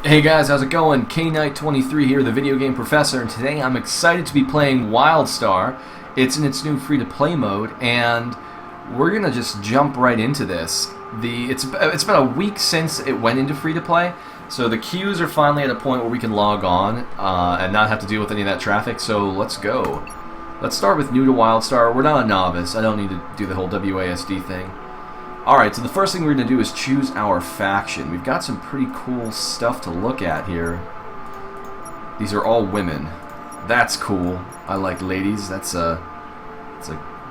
Hey guys, how's it going? K-Knight23 here, the video game professor, and today I'm excited to be playing Wildstar. It's in its new free-to-play mode, and we're gonna just jump right into this. It's been a week since it went into free-to-play, so the queues are finally at a point where we can log on and not have to deal with any of that traffic, so let's go. Let's start with new to Wildstar. We're not a novice. I don't need to do the whole WASD thing. Alright, so the first thing we're going to do is choose our faction. We've got some pretty cool stuff to look at here. These are all women. That's cool. I like ladies. That's a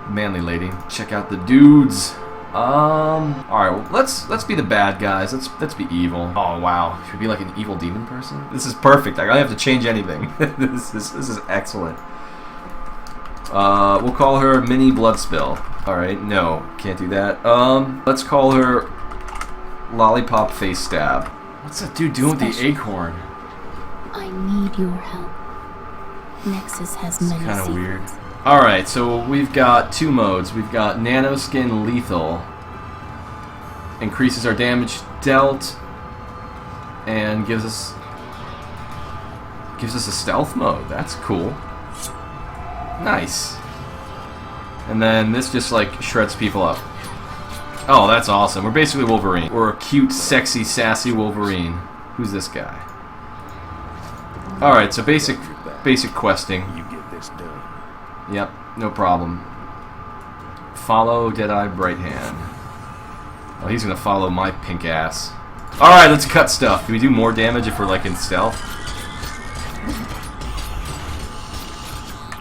manly lady. Check out the dudes. Alright, well, let's be the bad guys. Let's be evil. Oh wow. Should we be like an evil demon person? This is perfect. I don't have to change anything. This is excellent. We'll call her Mini Bloodspill. Alright, no, can't do that. Let's call her Lollipop Face Stab. What's that dude doing with the acorn? I need your help. Nexus has many Kind of weird. Alright, so we've got two modes. We've got Nanoskin Lethal. Increases our damage dealt and gives us a stealth mode. That's cool. Nice. And then this just like shreds people up. Oh, that's awesome. We're basically Wolverine. We're a cute, sexy, sassy Wolverine. Who's this guy? Alright, so basic questing. You get this done. Yep, no problem. Follow Deadeye Bright Hand. Oh, he's gonna follow my pink ass. Alright, let's cut stuff. Can we do more damage if we're like in stealth?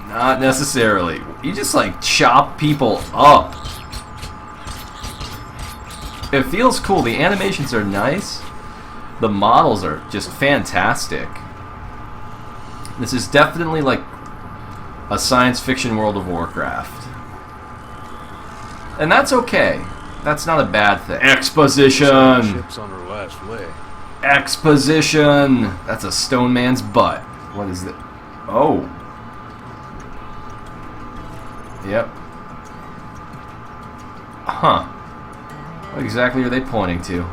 Not necessarily. You just like chop people up. It feels cool. The animations are nice. The models are just fantastic. This is definitely like a science fiction World of Warcraft. And that's okay. That's not a bad thing. Exposition! Ship's on her last leg. Exposition! That's a stone man's butt. What is it? Oh. Yep. Huh. What exactly are they pointing to?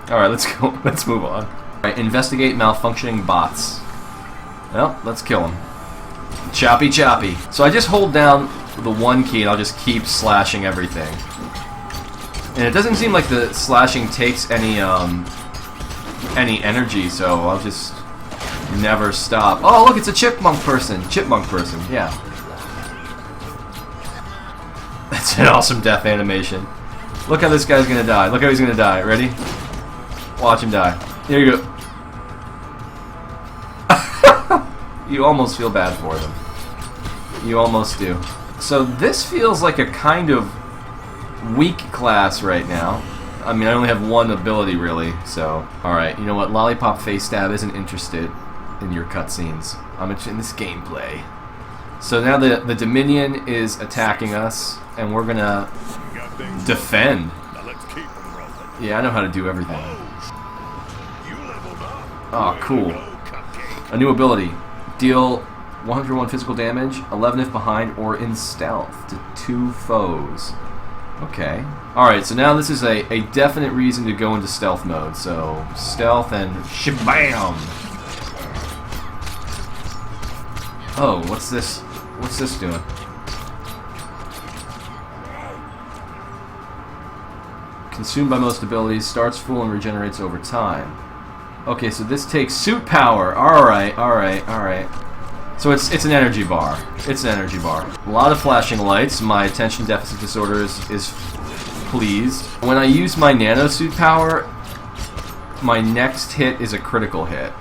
Alright, let's go. Let's move on. Alright, investigate malfunctioning bots. Well, let's kill them. Choppy choppy. So I just hold down the 1 key and I'll just keep slashing everything. And it doesn't seem like the slashing takes any energy, so I'll just never stop. Oh, look, it's a chipmunk person. Chipmunk person, yeah. That's an awesome death animation. Look how this guy's gonna die. Look how he's gonna die. Ready? Watch him die. Here you go. You almost feel bad for them. You almost do. So this feels like a kind of weak class right now. I mean, I only have one ability really, so... Alright, you know what? Lollipop Face Stab isn't interested in your cutscenes. I'm interested in this gameplay. So now the Dominion is attacking us, and we're gonna defend. Now let's keep them rolling. Yeah, I know how to do everything. Oh, cool. A new ability. Deal 101 physical damage, 11 if behind or in stealth to 2 foes. Okay. Alright, so now this is a definite reason to go into stealth mode. So, stealth and shabam! Oh, what's this? What's this doing? Consumed by most abilities, starts full and regenerates over time. Okay, so this takes suit power. Alright, alright, alright. So it's an energy bar. It's an energy bar. A lot of flashing lights. My attention deficit disorder is pleased. When I use my nano suit power, my next hit is a critical hit.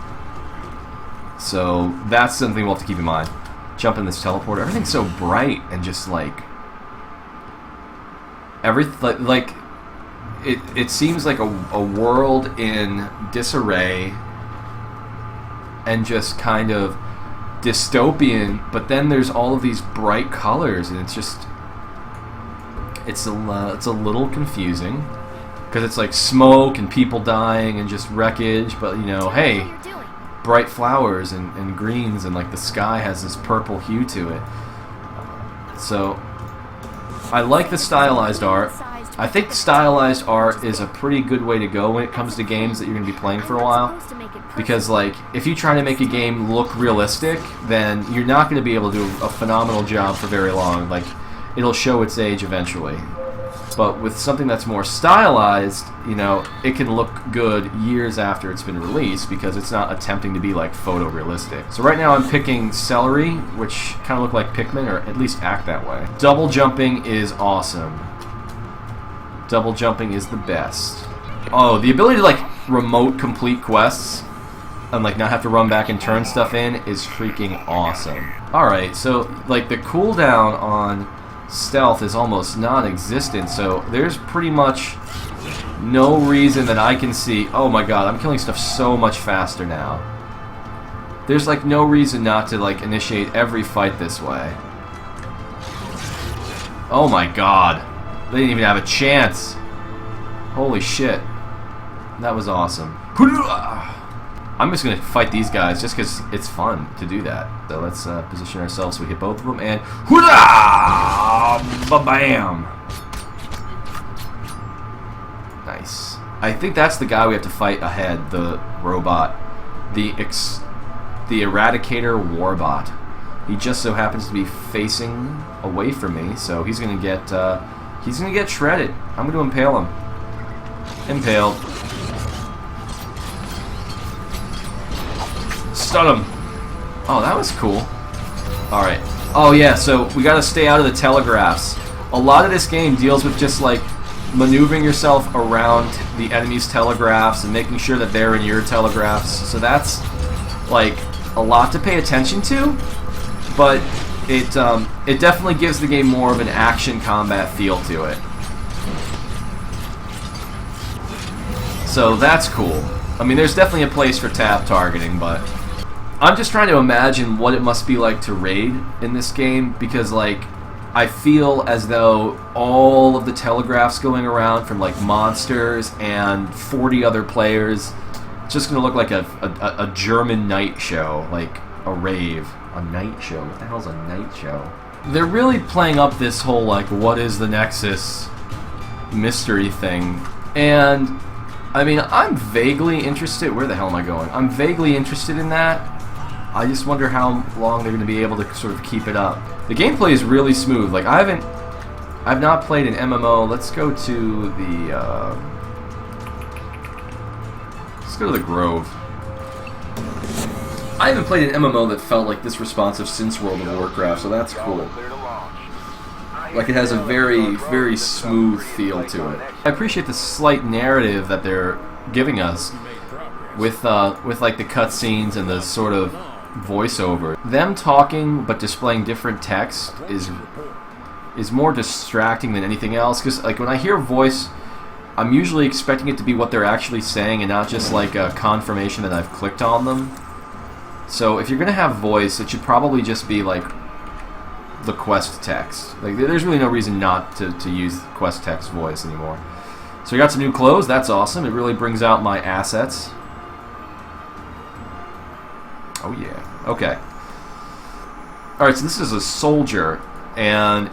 So that's something we'll have to keep in mind. Jump in this teleporter. Everything's so bright and just like it seems like a world in disarray and just kind of dystopian, but then there's all of these bright colors and it's just it's a little confusing because it's like smoke and people dying and just wreckage, but you know, hey, bright flowers and greens and like the sky has this purple hue to it. So I like the stylized art. I think stylized art is a pretty good way to go when it comes to games that you're going to be playing for a while. Because, like, if you try to make a game look realistic, then you're not going to be able to do a phenomenal job for very long. Like, it'll show its age eventually. But with something that's more stylized, you know, it can look good years after it's been released because it's not attempting to be, like, photorealistic. So right now I'm picking celery, which kind of look like Pikmin, or at least act that way. Double jumping is awesome. Double jumping is the best. Oh, the ability to, like, remote complete quests and, like, not have to run back and turn stuff in is freaking awesome. Alright, so, like, the cooldown on stealth is almost non-existent, so there's pretty much no reason that I can see. Oh my god, I'm killing stuff so much faster now. There's, like, no reason not to, like, initiate every fight this way. Oh my god. They didn't even have a chance. Holy shit. That was awesome. I'm just going to fight these guys just because it's fun to do that. So let's position ourselves so we hit both of them, and ba-bam! Nice. I think that's the guy we have to fight ahead, the robot. The Eradicator Warbot. He just so happens to be facing away from me, so he's going to get shredded. I'm going to impale him. Impaled. Stun him. Oh, that was cool. Alright. Oh yeah, so we gotta stay out of the telegraphs. A lot of this game deals with just, like, maneuvering yourself around the enemy's telegraphs and making sure that they're in your telegraphs. So that's, like, a lot to pay attention to, but it definitely gives the game more of an action combat feel to it. So that's cool. I mean, there's definitely a place for tab targeting, but I'm just trying to imagine what it must be like to raid in this game, because, like, I feel as though all of the telegraphs going around from, like, monsters and 40 other players, it's just going to look like a German night show, like a rave. A night show? What the hell's a night show? They're really playing up this whole, like, what is the Nexus mystery thing, and I mean, I'm vaguely interested. Where the hell am I going? I'm vaguely interested in that. I just wonder how long they're going to be able to sort of keep it up. The gameplay is really smooth. Like, I've not played an MMO. Let's go to the Grove. I haven't played an MMO that felt like this responsive since World of Warcraft, so that's cool. Like, it has a very, very smooth feel to it. I appreciate the slight narrative that they're giving us with like the cutscenes and the sort of voiceover. Them talking but displaying different text is more distracting than anything else, because, like, when I hear voice, I'm usually expecting it to be what they're actually saying and not just like a confirmation that I've clicked on them. So if you're gonna have voice, it should probably just be like the quest text. Like, there's really no reason not to use quest text voice anymore. So we got some new clothes. That's awesome. It really brings out my assets. Oh yeah. Okay. Alright, so this is a soldier, and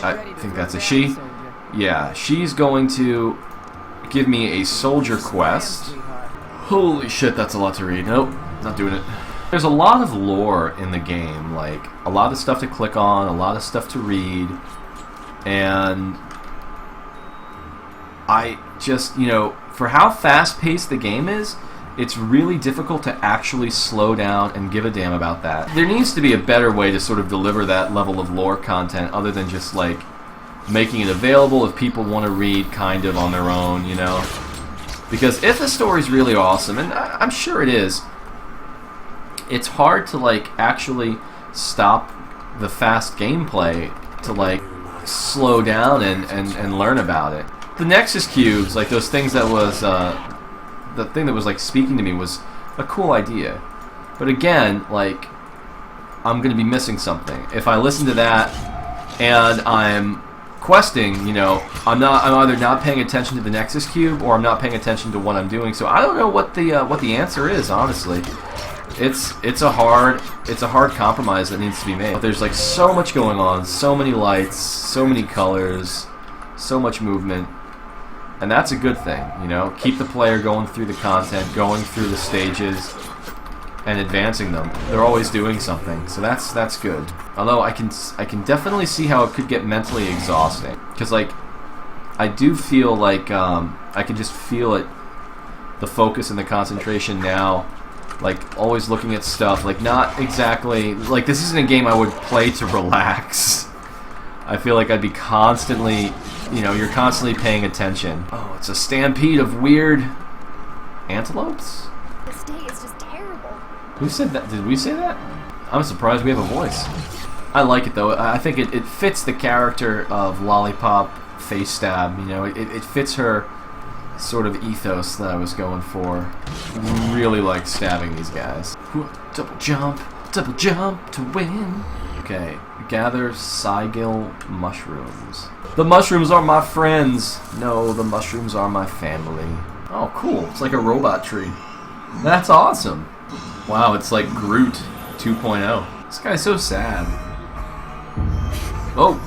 I think that's a she. Yeah, she's going to give me a soldier quest. Holy shit, that's a lot to read. Nope, not doing it. There's a lot of lore in the game, like a lot of stuff to click on, a lot of stuff to read, and I just, you know, for how fast-paced the game is, it's really difficult to actually slow down and give a damn about that. There needs to be a better way to sort of deliver that level of lore content other than just, like, making it available if people want to read kind of on their own, you know? Because if the story's really awesome, and I'm sure it is, it's hard to, like, actually stop the fast gameplay to, like, slow down and learn about it. The Nexus cubes, like those things that was, the thing that was, like, speaking to me was a cool idea. But again, like, I'm going to be missing something. If I listen to that and I'm questing, you know, I'm either not paying attention to the Nexus cube or I'm not paying attention to what I'm doing. So I don't know what the answer is, honestly. It's a hard compromise that needs to be made. But there's, like, so much going on, so many lights, so many colors, so much movement. And that's a good thing, you know? Keep the player going through the content, going through the stages, and advancing them. They're always doing something, so that's good. Although I can definitely see how it could get mentally exhausting, because like I do feel like I can just feel it, the focus and the concentration now, like always looking at stuff, like not exactly like this isn't a game I would play to relax. I feel like I'd be constantly, you know, you're constantly paying attention. Oh, it's a stampede of weird antelopes? This day is just terrible. Who said that? Did we say that? I'm surprised we have a voice. I like it though. I think it fits the character of Lollipop Face Stab. You know, it fits her sort of ethos that I was going for. Really like stabbing these guys. Double jump to win. Okay, gather Sigil mushrooms. The mushrooms are my friends. No, the mushrooms are my family. Oh, cool. It's like a robot tree. That's awesome. Wow, it's like Groot 2.0. This guy's so sad. Oh.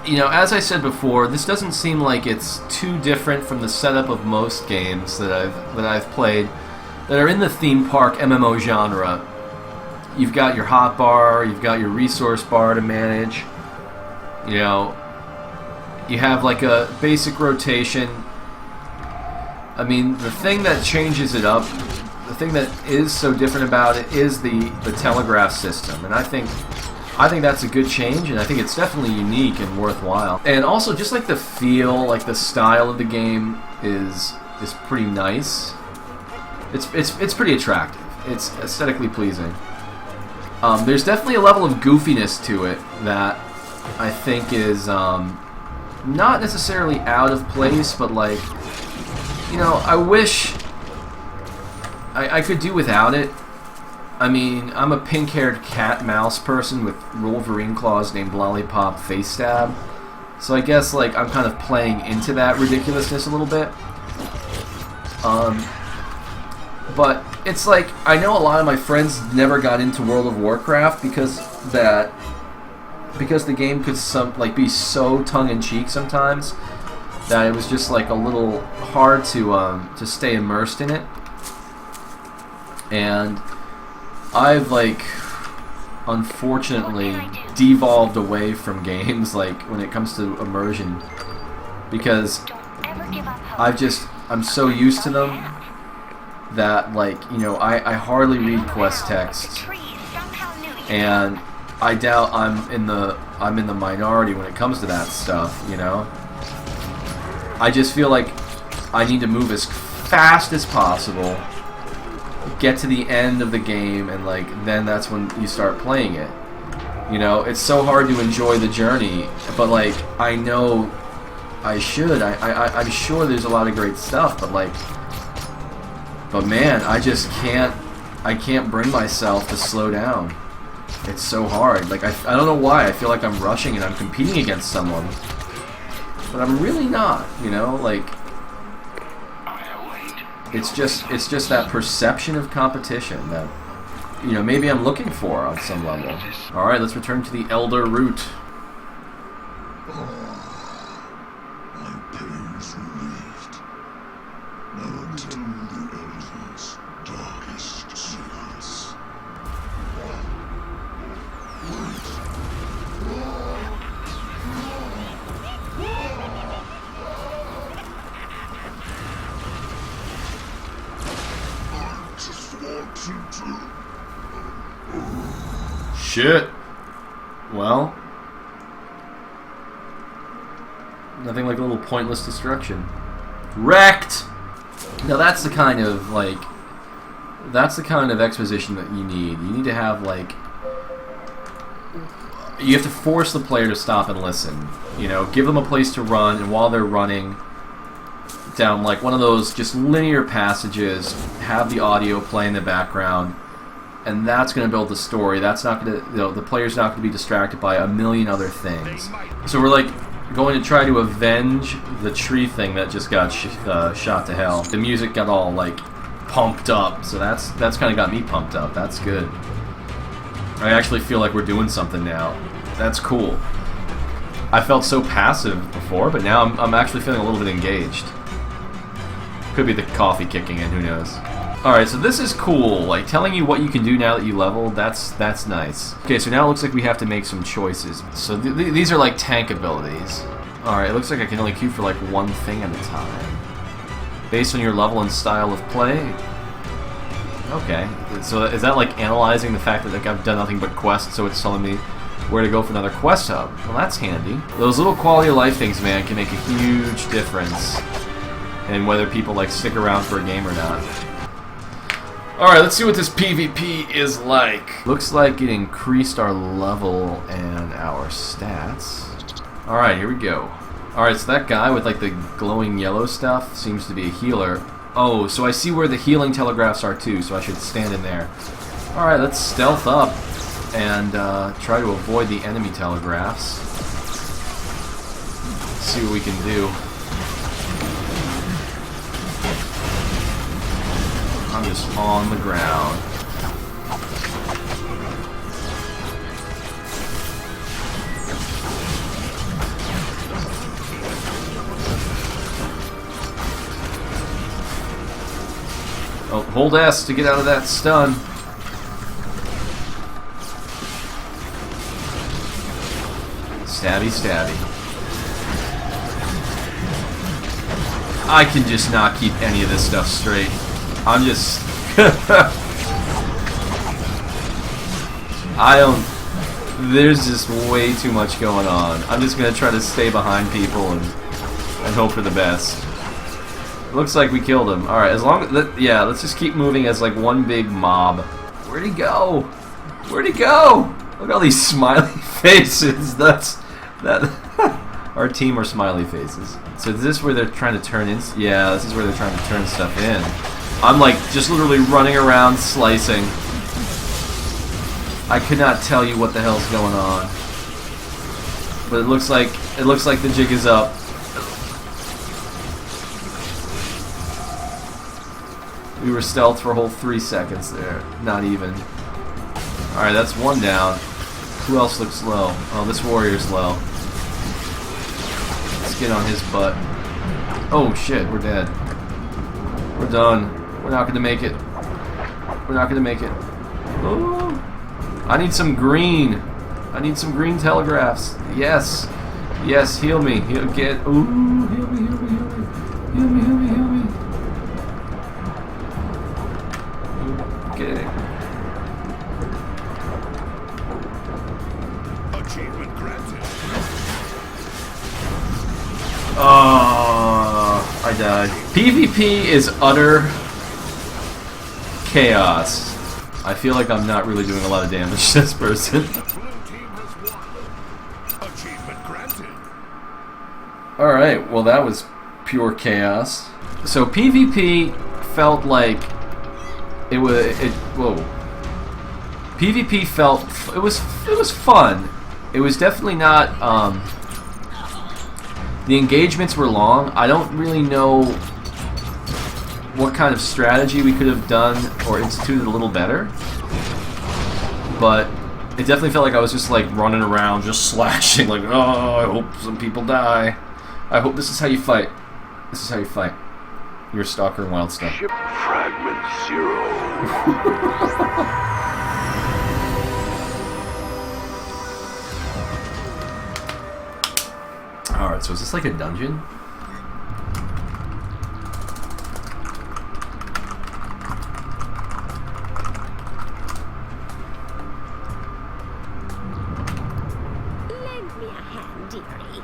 You know, as I said before, this doesn't seem like it's too different from the setup of most games that I've played that are in the theme park MMO genre. You've got your hotbar, you've got your resource bar to manage. You know, you have like a basic rotation. I mean, the thing that changes it up, the thing that is so different about it is the telegraph system, and I think that's a good change, and I think it's definitely unique and worthwhile. And also, just like the feel, like the style of the game is pretty nice. It's pretty attractive. It's aesthetically pleasing. There's definitely a level of goofiness to it that I think is not necessarily out of place, but like, you know, I wish I could do without it. I mean, I'm a pink-haired cat-mouse person with Wolverine claws named Lollipop Face Stab, so I guess like I'm kind of playing into that ridiculousness a little bit. But it's like, I know a lot of my friends never got into World of Warcraft because the game could be so tongue-in-cheek sometimes that it was just like a little hard to stay immersed in it. And I've like unfortunately devolved away from games like when it comes to immersion, because I'm so used to them that, like, you know, I hardly read quest text, and I doubt I'm in the minority when it comes to that stuff, you know. I just feel like I need to move as fast as possible, get to the end of the game, and like then that's when you start playing it. You know, it's so hard to enjoy the journey, but like I know I should. I'm sure there's a lot of great stuff, but man, I just can't. I can't bring myself to slow down. It's so hard. Like I don't know why. I feel like I'm rushing and I'm competing against someone, but I'm really not. You know, like it's just that perception of competition that, you know, maybe I'm looking for on some level. All right, let's return to the Elder Root. My pain's relieved. Now until the Elder's darkest secrets. I just want you to. Shit. Well, nothing like a little pointless destruction. Wrecked! Now that's the kind of, like, that's the kind of exposition that you need. You need to have, like, you have to force the player to stop and listen. You know, give them a place to run, and while they're running down, like, one of those just linear passages, have the audio play in the background, and that's going to build the story. That's not going to, you know, the player's not going to be distracted by a million other things. So we're like going to try to avenge the tree thing that just got shot to hell. The music got all like pumped up, so that's kind of got me pumped up. That's good. I actually feel like we're doing something now. That's cool. I felt so passive before, but now I'm actually feeling a little bit engaged. Could be the coffee kicking in, who knows. Alright, so this is cool. Like, telling you what you can do now that you leveled, that's nice. Okay, so now it looks like we have to make some choices. So these are like tank abilities. Alright, it looks like I can only queue for like one thing at a time. Based on your level and style of play? Okay, so is that like analyzing the fact that like I've done nothing but quests, so it's telling me where to go for another quest hub? Well, that's handy. Those little quality of life things, man, can make a huge difference in whether people like stick around for a game or not. Alright, let's see what this PvP is like. Looks like it increased our level and our stats. Alright, here we go. Alright, so that guy with like the glowing yellow stuff seems to be a healer. Oh, so I see where the healing telegraphs are too, so I should stand in there. Alright, let's stealth up and try to avoid the enemy telegraphs. See what we can do. I'm just on the ground. Oh, hold S to get out of that stun. Stabby, stabby. I can just not keep any of this stuff straight. I'm just... I don't... There's just way too much going on. I'm just gonna try to stay behind people and hope for the best. Looks like we killed him. Alright, as long as... Yeah, let's just keep moving as like one big mob. Where'd he go? Where'd he go? Look at all these smiley faces. That's... That... Our team are smiley faces. So is this where they're trying to turn in? Yeah, this is where they're trying to turn stuff in. I'm like just literally running around slicing. I could not tell you what the hell's going on. But it looks like the jig is up. We were stealth for a whole 3 seconds there. Not even. Alright, that's one down. Who else looks low? Oh, this warrior's low. Let's get on his butt. Oh shit, we're dead. We're done. We're not gonna make it. We're not gonna make it. Oh, I need some green. I need some green telegraphs. Yes. Yes, heal me. Heal, get. Ooh, heal me, heal me, heal me. Heal me, heal me, heal me. Okay. Achievement granted. I died. PvP is utter chaos. I feel like I'm not really doing a lot of damage to this person. The blue team has won. Achievement granted. Alright, well that was pure chaos. So PvP felt like it was whoa. PvP felt it was fun. It was definitely not the engagements were long. I don't really know what kind of strategy we could have done or instituted a little better. But it definitely felt like I was just like running around, just slashing, like, oh, I hope some people die. I hope this is how you fight. This is how you fight. You're a stalker in Wildstar. Ship fragment 0. Alright, so is this like a dungeon? Lend me a hand, dearie.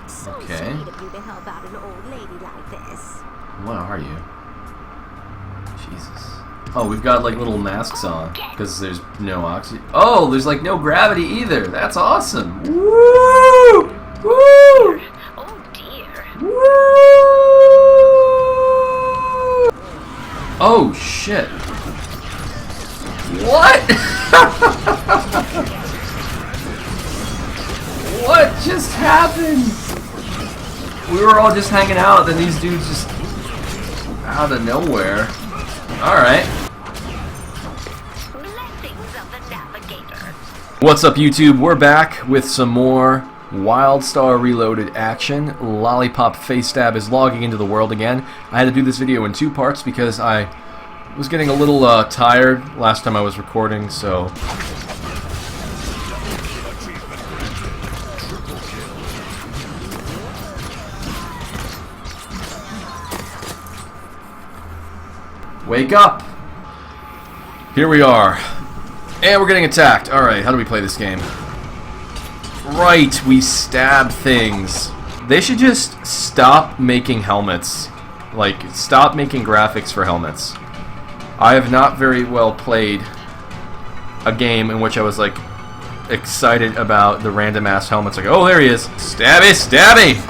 So Okay. sweet of you to help out an old lady like this. What are you? Jesus. Oh, we've got like little masks on because there's no oxygen. Oh, there's like no gravity either. That's awesome. Woo! Woo! Oh dear. Woo! Oh shit. What? What just happened? We were all just hanging out, then these dudes just out of nowhere. Alright. Blessings of the navigator. What's up, YouTube? We're back with some more Wildstar Reloaded action. Lollipop Face Stab is logging into the world again. I had to do this video in 2 parts because I was getting a little tired last time I was recording, so... Wake up! Here we are. And we're getting attacked. Alright, how do we play this game? Right, we stab things. They should just stop making helmets. Like, stop making graphics for helmets. I have not very well played a game in which I was, like, excited about the random-ass helmets. Like, oh, there he is. Stabby, stabby!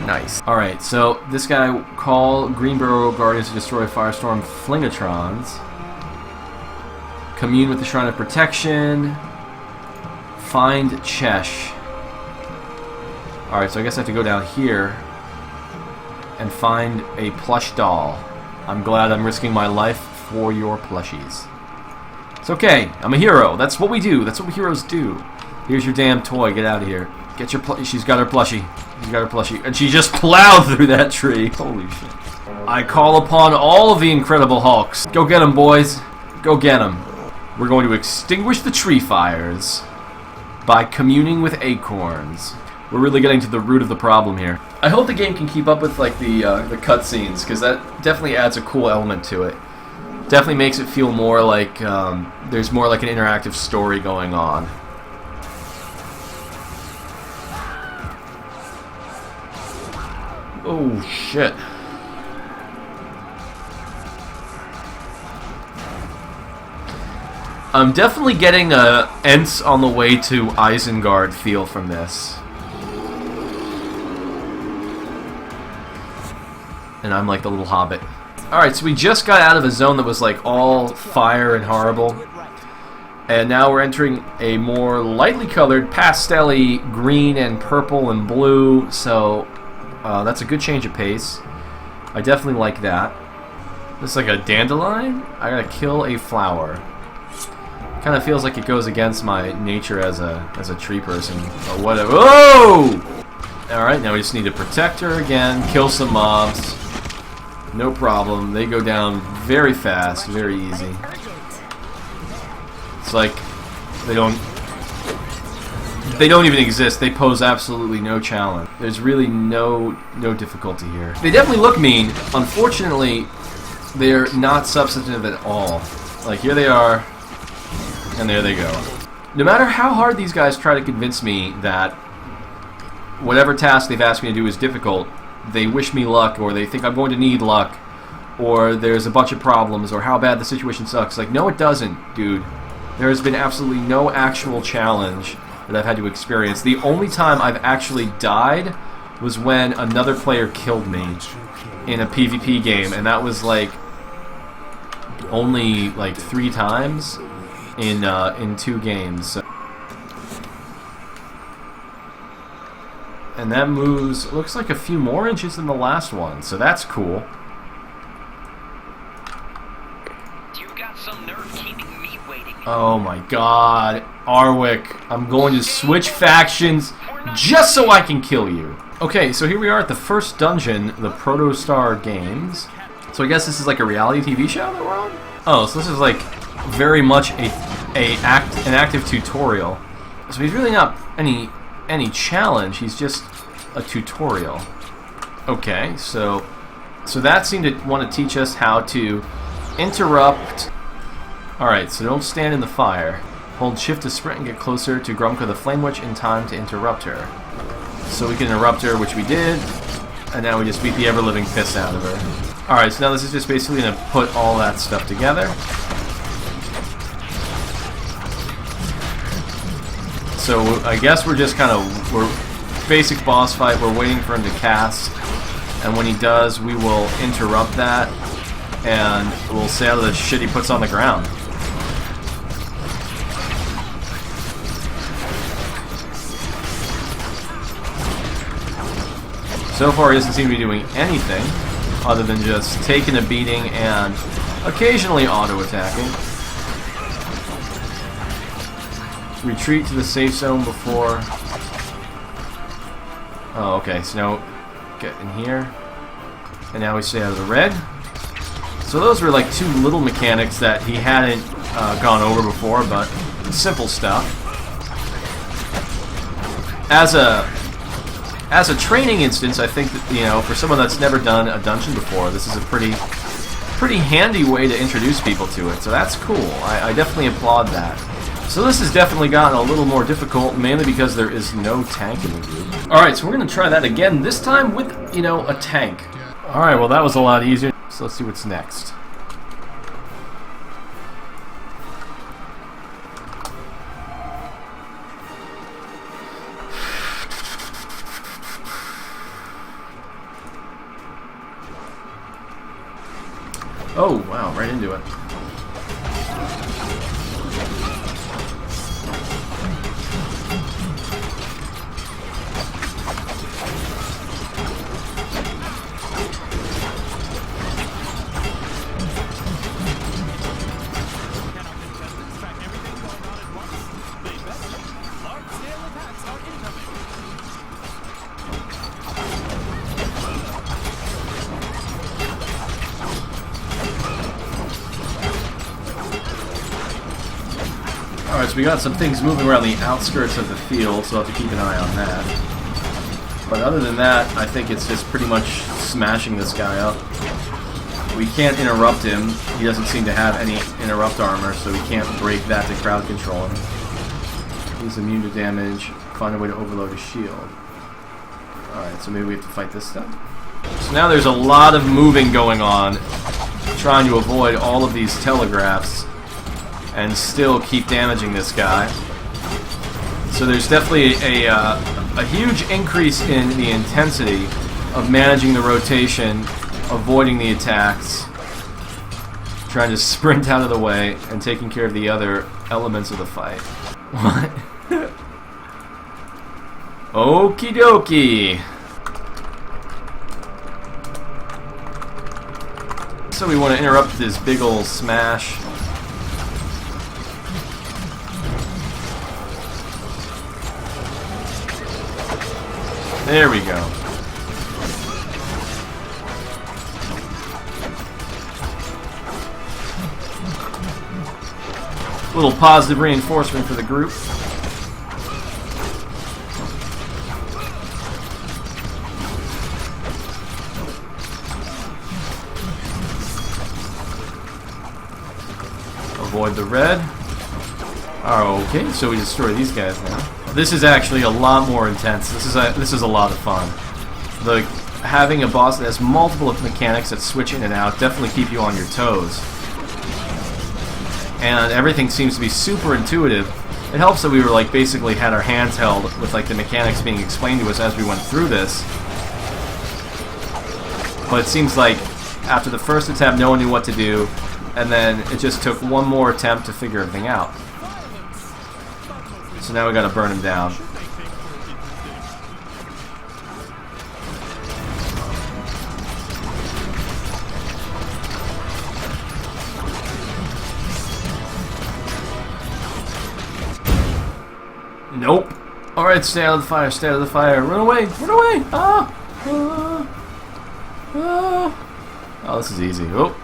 Nice. Alright, so this guy, call Greenboro Guardians to destroy Firestorm Flingatrons. Commune with the Shrine of Protection. Find Chesh. Alright, so I guess I have to go down here and find a plush doll. I'm glad I'm risking my life for your plushies. It's okay. I'm a hero. That's what we do. That's what heroes do. Here's your damn toy. Get out of here. Get your plushie. She's got her plushie. She's got her plushie. And she just plowed through that tree. Holy shit. I call upon all of the Incredible Hulks. Go get them, boys. Go get them. We're going to extinguish the tree fires by communing with acorns. We're really getting to the root of the problem here. I hope the game can keep up with like the cutscenes, because that definitely adds a cool element to it. Definitely makes it feel more like there's more like an interactive story going on. Oh shit. I'm definitely getting a Ents on the way to Isengard feel from this. And I'm like the little hobbit. Alright, so we just got out of a zone that was like all fire and horrible. And now we're entering a more lightly colored, pastel-y green and purple and blue. So that's a good change of pace. I definitely like that. This is like a dandelion? I gotta kill a flower. Kind of feels like it goes against my nature as a tree person. Or whatever. Whoa! Alright, now we just need to protect her again, kill some mobs. No problem. They go down very fast, very easy. It's like they don't even exist. They pose absolutely no challenge. There's really no difficulty here. They definitely look mean. Unfortunately, they're not substantive at all. Like, here they are, and there they go. No matter how hard these guys try to convince me that whatever task they've asked me to do is difficult, they wish me luck, or they think I'm going to need luck, or there's a bunch of problems, or how bad the situation sucks. Like, no, it doesn't, dude. There has been absolutely no actual challenge that I've had to experience. The only time I've actually died was when another player killed me in a PvP game, and that was like only like 3 times in 2 games. So. And that moves, looks like a few more inches than the last one, so that's cool. You got some nerve keeping me waiting. Oh my god, Arwick, I'm going to switch factions just so I can kill you. Okay, so here we are at the first dungeon, the Protostar Games. So I guess this is like a reality TV show that we're on? Oh, so this is like very much an active tutorial. So he's really not any challenge, he's just a tutorial. Okay, so that seemed to want to teach us how to interrupt. Alright, so don't stand in the fire. Hold shift to sprint and get closer to Grumka the Flame Witch in time to interrupt her. So we can interrupt her, which we did, and now we just beat the ever-living piss out of her. Alright, so now this is just basically going to put all that stuff together. So I guess we're just kind of, we're basic boss fight, we're waiting for him to cast, and when he does, we will interrupt that, and we'll say all the shit he puts on the ground. So far he doesn't seem to be doing anything, other than just taking a beating and occasionally auto-attacking. Retreat to the safe zone before... Oh, okay, so now get in here. And now we stay out of the red. So those were like 2 little mechanics that he hadn't gone over before, but simple stuff. As a training instance, I think that, you know, for someone that's never done a dungeon before, this is a pretty handy way to introduce people to it. So that's cool. I definitely applaud that. So this has definitely gotten a little more difficult, mainly because there is no tank in the group. Alright, so we're going to try that again, this time with, you know, a tank. Alright, well that was a lot easier. So let's see what's next. Oh, wow, right into it. Alright, so we got some things moving around the outskirts of the field, so I'll have to keep an eye on that. But other than that, I think it's just pretty much smashing this guy up. We can't interrupt him. He doesn't seem to have any interrupt armor, so we can't break that to crowd control him. He's immune to damage. Find a way to overload his shield. Alright, so maybe we have to fight this stuff. So now there's a lot of moving going on, trying to avoid all of these telegraphs and still keep damaging this guy. So there's definitely a huge increase in the intensity of managing the rotation, avoiding the attacks, trying to sprint out of the way, and taking care of the other elements of the fight. What? Okie dokie! So we want to interrupt this big ol' smash. There we go. Little positive reinforcement for the group. Avoid the red. Okay, so we destroy these guys now. This is actually a lot more intense. This is a lot of fun. Having a boss that has multiple mechanics that switch in and out definitely keep you on your toes. And everything seems to be super intuitive. It helps that we were like basically had our hands held with like the mechanics being explained to us as we went through this. But it seems like after the first attempt no one knew what to do, and then it just took one more attempt to figure everything out. So now we gotta burn him down. Nope. Alright, stay out of the fire, stay out of the fire. Run away, run away! Ah! Oh, this is easy. Oh.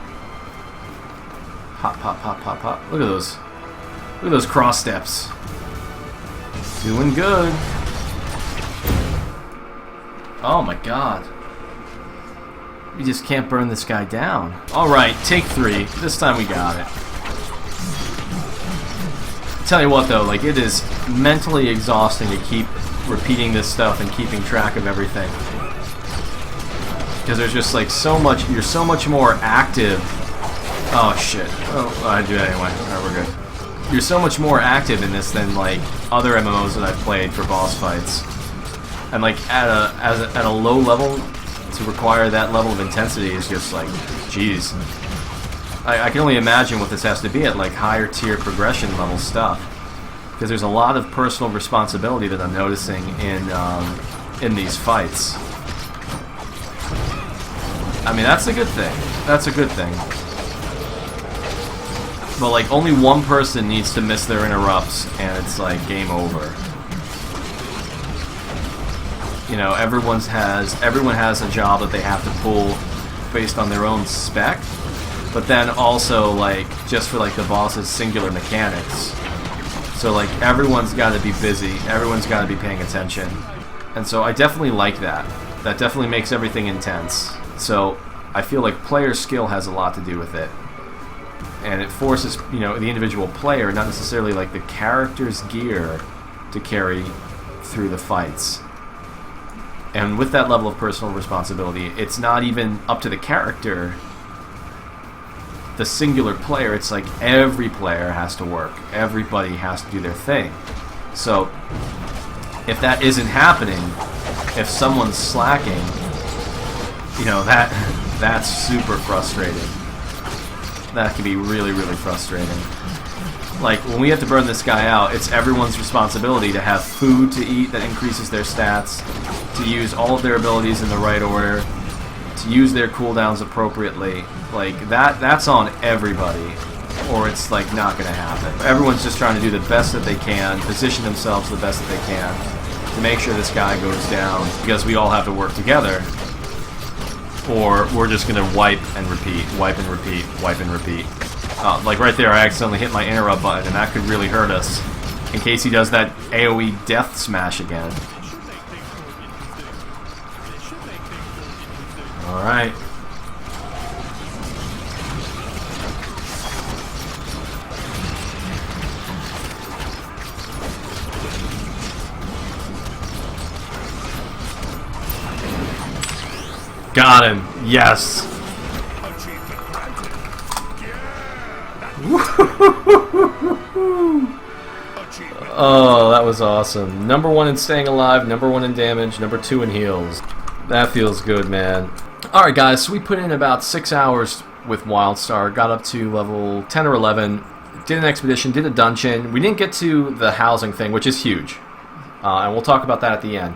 Hop, hop, hop, hop, hop. Look at those. Look at those cross steps. Doing good. Oh my god. We just can't burn this guy down. Alright, take 3. This time we got it. Tell you what though, like it is mentally exhausting to keep repeating this stuff and keeping track of everything. Because there's just like so much, you're so much more active. Oh shit. Oh, I do that anyway. Alright, we're good. You're so much more active in this than like other MMOs that I've played for boss fights, and like at a low level to require that level of intensity is just like, geez. I can only imagine what this has to be at like higher tier progression level stuff, because there's a lot of personal responsibility that I'm noticing in these fights. I mean that's a good thing. That's a good thing. But like only one person needs to miss their interrupts and it's like game over. You know, everyone has a job that they have to pull based on their own spec, but then also like just for like the boss's singular mechanics. So like everyone's got to be busy, everyone's got to be paying attention, and so I definitely like that. That definitely makes everything intense. So I feel like player skill has a lot to do with it, and it forces, you know, the individual player, not necessarily like the character's gear, to carry through the fights. And with that level of personal responsibility, it's not even up to the character, the singular player. It's like every player has to work. Everybody has to do their thing. So if that isn't happening, if someone's slacking, you know, that's super frustrating. That can be really, really frustrating. Like, when we have to burn this guy out, it's everyone's responsibility to have food to eat that increases their stats, to use all of their abilities in the right order, to use their cooldowns appropriately. Like, that's on everybody, or it's, like, not going to happen. Everyone's just trying to do the best that they can, position themselves the best that they can, to make sure this guy goes down, because we all have to work together, or we're just going to wipe and repeat, wipe and repeat, wipe and repeat. Like right there, I accidentally hit my interrupt button, and that could really hurt us, in case he does that AoE death smash again. Alright. Got him. Yes. Oh, that was awesome. Number 1 in staying alive, number 1 in damage, number 2 in heals. That feels good, man. Alright guys, so we put in about 6 hours with Wildstar, got up to level 10 or 11, did an expedition, did a dungeon. We didn't get to the housing thing, which is huge, and we'll talk about that at the end.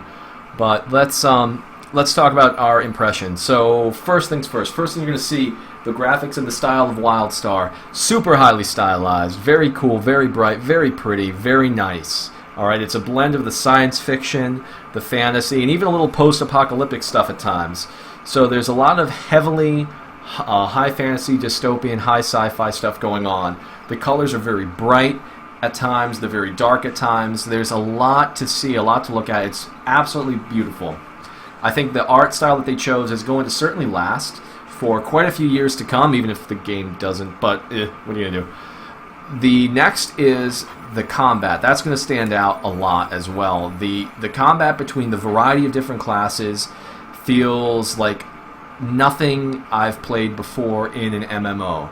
But let's talk about our impressions. So first things first. First thing you're going to see, the graphics and the style of Wildstar. Super highly stylized, very cool, very bright, very pretty, very nice. Alright, it's a blend of the science fiction, the fantasy, and even a little post-apocalyptic stuff at times. So there's a lot of heavily high fantasy, dystopian, high sci-fi stuff going on. The colors are very bright at times, they're very dark at times. There's a lot to see, a lot to look at. It's absolutely beautiful. I think the art style that they chose is going to certainly last for quite a few years to come, even if the game doesn't, but what are you going to do? The next is the combat. That's going to stand out a lot as well. The combat between the variety of different classes feels like nothing I've played before in an MMO.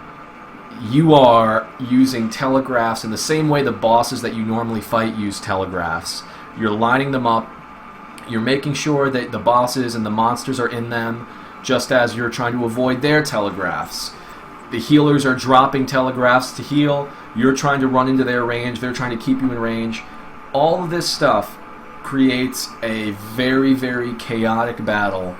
You are using telegraphs in the same way the bosses that you normally fight use telegraphs. You're lining them up. You're making sure that the bosses and the monsters are in them, just as you're trying to avoid their telegraphs. The healers are dropping telegraphs to heal. You're trying to run into their range. They're trying to keep you in range. All of this stuff creates a very, very chaotic battle.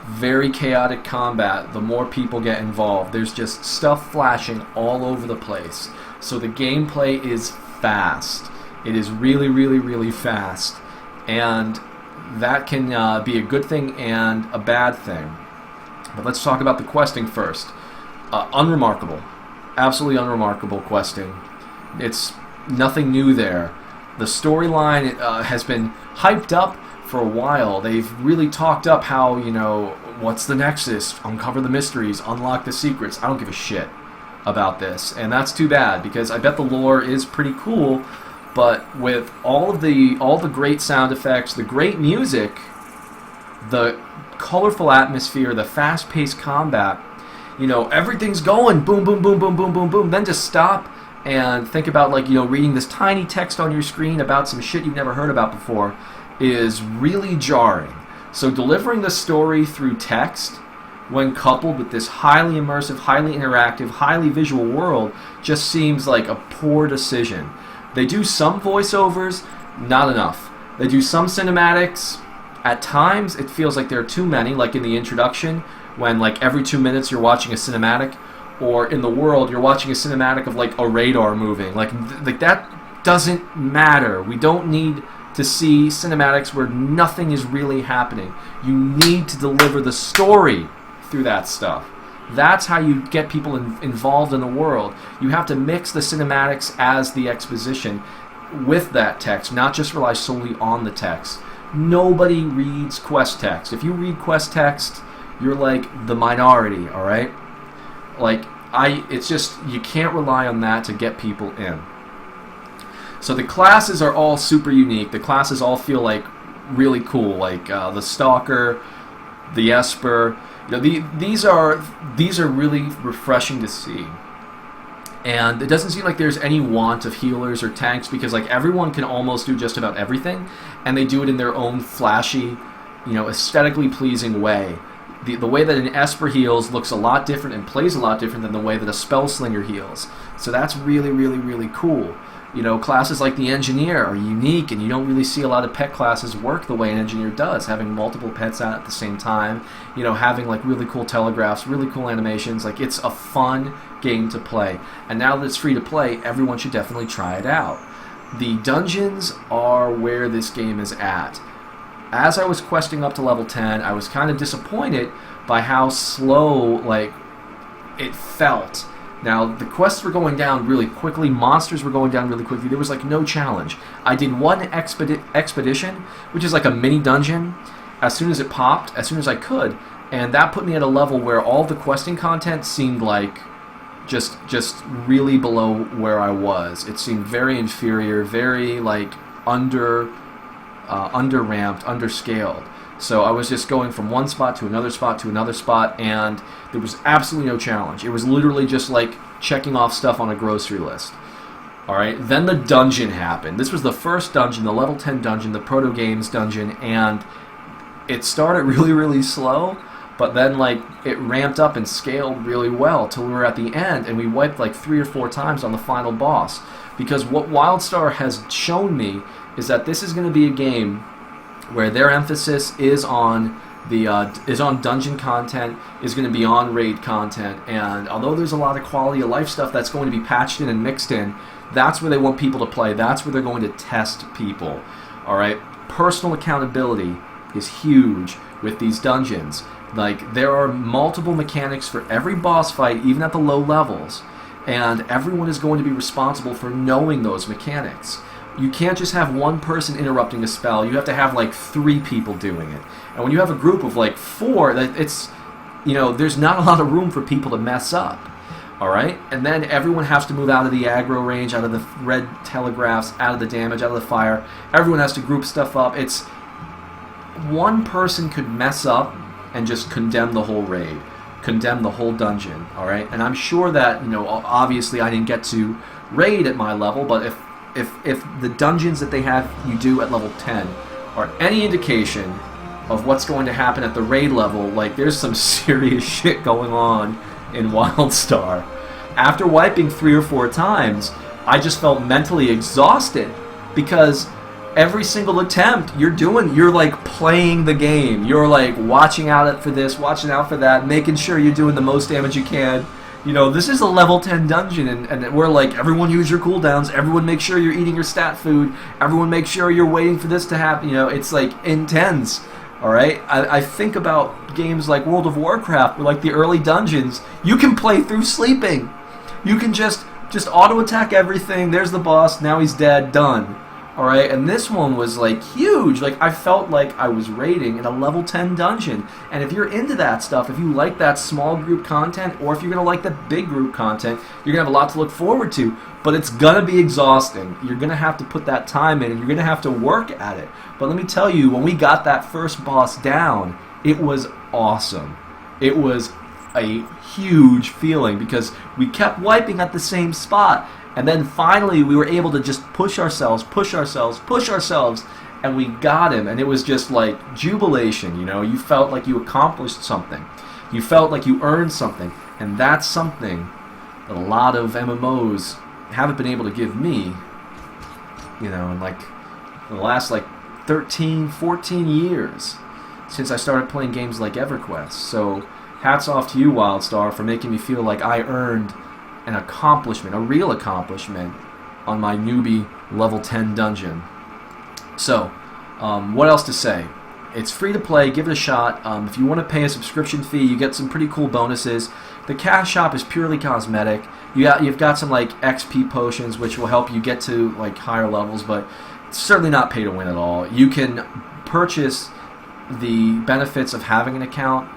Very chaotic combat. The more people get involved, there's just stuff flashing all over the place. So the gameplay is fast. It is really, really, really fast. And that can be a good thing and a bad thing. But let's talk about the questing first. Unremarkable. Absolutely unremarkable questing. It's nothing new there. The storyline has been hyped up for a while. They've really talked up how, you know, what's the Nexus, uncover the mysteries, unlock the secrets. I don't give a shit about this. And that's too bad, because I bet the lore is pretty cool. But with all the great sound effects, the great music, the colorful atmosphere, the fast-paced combat, you know, everything's going boom, boom, boom, boom, boom, boom, boom. Then just stop and think about, like, you know, reading this tiny text on your screen about some shit you've never heard about before is really jarring. So delivering the story through text, when coupled with this highly immersive, highly interactive, highly visual world, just seems like a poor decision. They do some voiceovers, not enough. They do some cinematics. At times, it feels like there are too many, like in the introduction, when like every 2 minutes you're watching a cinematic. or in the world you're watching a cinematic of like a radar moving. Like that doesn't matter. We don't need to see cinematics where nothing is really happening. You need to deliver the story through that stuff. That's how you get people involved in the world. You have to mix the cinematics as the exposition with that text, not just rely solely on the text. Nobody reads quest text. If you read quest text, you're like the minority, all right? Like, it's just, you can't rely on that to get people in. So the classes are all super unique. The classes all feel like really cool, like the Stalker, the Esper. You know, these are really refreshing to see. And it doesn't seem like there's any want of healers or tanks, because like everyone can almost do just about everything, and they do it in their own flashy, you know, aesthetically pleasing way. The way that an Esper heals looks a lot different and plays a lot different than the way that a Spellslinger heals. So that's really, really, really cool. You know, classes like the Engineer are unique, and you don't really see a lot of pet classes work the way an Engineer does, having multiple pets out at the same time, you know, having like really cool telegraphs, really cool animations. Like, it's a fun game to play. And now that it's free to play, everyone should definitely try it out. The dungeons are where this game is at. As I was questing up to level 10, I was kind of disappointed by how slow, like, it felt. Now, the quests were going down really quickly, monsters were going down really quickly, there was like no challenge. I did one expedition, which is like a mini dungeon, as soon as it popped, as soon as I could, and that put me at a level where all the questing content seemed like just really below where I was. It seemed very inferior, very like under-ramped, underscaled. So I was just going from one spot to another spot to another spot, and there was absolutely no challenge. It was literally just like checking off stuff on a grocery list. Alright, then the dungeon happened. This was the first dungeon, the level 10 dungeon, the Proto Games dungeon, and it started really, really slow, but then like it ramped up and scaled really well till we were at the end, and we wiped like 3 or 4 times on the final boss. Because what Wildstar has shown me is that this is going to be a game where their emphasis is on dungeon content, is going to be on raid content, and although there's a lot of quality of life stuff that's going to be patched in and mixed in, that's where they want people to play. That's where they're going to test people. All right, personal accountability is huge with these dungeons. Like, there are multiple mechanics for every boss fight, even at the low levels, and everyone is going to be responsible for knowing those mechanics. You can't just have one person interrupting a spell. You have to have like 3 people doing it. And when you have a group of like 4, it's, you know, there's not a lot of room for people to mess up. Alright? And then everyone has to move out of the aggro range, out of the red telegraphs, out of the damage, out of the fire. Everyone has to group stuff up. It's, one person could mess up and just condemn the whole raid, condemn the whole dungeon. Alright? And I'm sure that, you know, obviously I didn't get to raid at my level, but if the dungeons that they have you do at level 10 are any indication of what's going to happen at the raid level, like, there's some serious shit going on in Wildstar. After wiping 3 or 4 times, I just felt mentally exhausted, because every single attempt you're like playing the game. You're like watching out for this, watching out for that, making sure you're doing the most damage you can. You know, this is a level 10 dungeon, and we're like, everyone use your cooldowns, everyone make sure you're eating your stat food, everyone make sure you're waiting for this to happen. You know, it's like intense, alright? I think about games like World of Warcraft, where like the early dungeons, you can play through sleeping. You can just auto-attack everything, there's the boss, now he's dead, done. Alright, and this one was like huge. Like, I felt like I was raiding in a level 10 dungeon. And if you're into that stuff, if you like that small group content, or if you're going to like the big group content, you're going to have a lot to look forward to. But it's going to be exhausting. You're going to have to put that time in, and you're going to have to work at it. But let me tell you, when we got that first boss down, it was awesome. It was a huge feeling, because we kept wiping at the same spot. And then finally we were able to just push ourselves, and we got him, and it was just like jubilation, you know. You felt like you accomplished something. You felt like you earned something, and that's something that a lot of MMOs haven't been able to give me, you know, in like the last like 13, 14 years since I started playing games like EverQuest. So hats off to you, Wildstar, for making me feel like I earned an accomplishment, a real accomplishment, on my newbie level 10 dungeon. So, what else to say? It's free to play. Give it a shot. If you want to pay a subscription fee, you get some pretty cool bonuses. The cash shop is purely cosmetic. You've got some like XP potions, which will help you get to like higher levels, but it's certainly not pay to win at all. You can purchase the benefits of having an account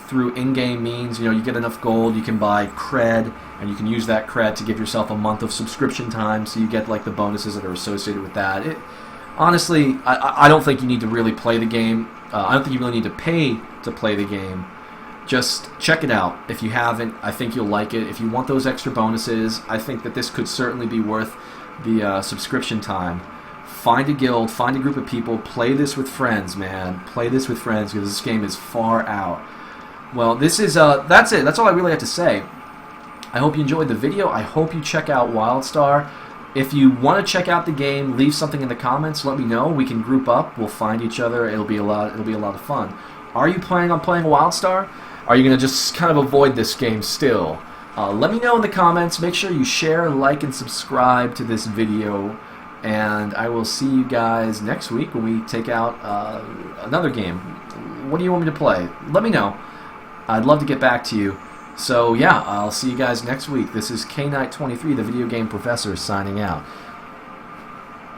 through in-game means. You know, you get enough gold, you can buy cred, and you can use that cred to give yourself a month of subscription time, so you get like the bonuses that are associated with that. Honestly, I don't think you need to really play the game. I don't think you really need to pay to play the game. Just check it out. If you haven't, I think you'll like it. If you want those extra bonuses, I think that this could certainly be worth the subscription time. Find a guild, find a group of people, play this with friends, man. Play this with friends, because this game is far out. Well, this is that's it. That's all I really have to say. I hope you enjoyed the video. I hope you check out Wildstar. If you want to check out the game, leave something in the comments. Let me know. We can group up. We'll find each other. It'll be a lot of fun. Are you planning on playing Wildstar? Are you going to just kind of avoid this game still? Let me know in the comments. Make sure you share, like, and subscribe to this video. And I will see you guys next week when we take out another game. What do you want me to play? Let me know. I'd love to get back to you. So yeah, I'll see you guys next week. This is K-Knight23, the video game professor, signing out.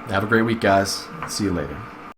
Have a great week, guys. See you later.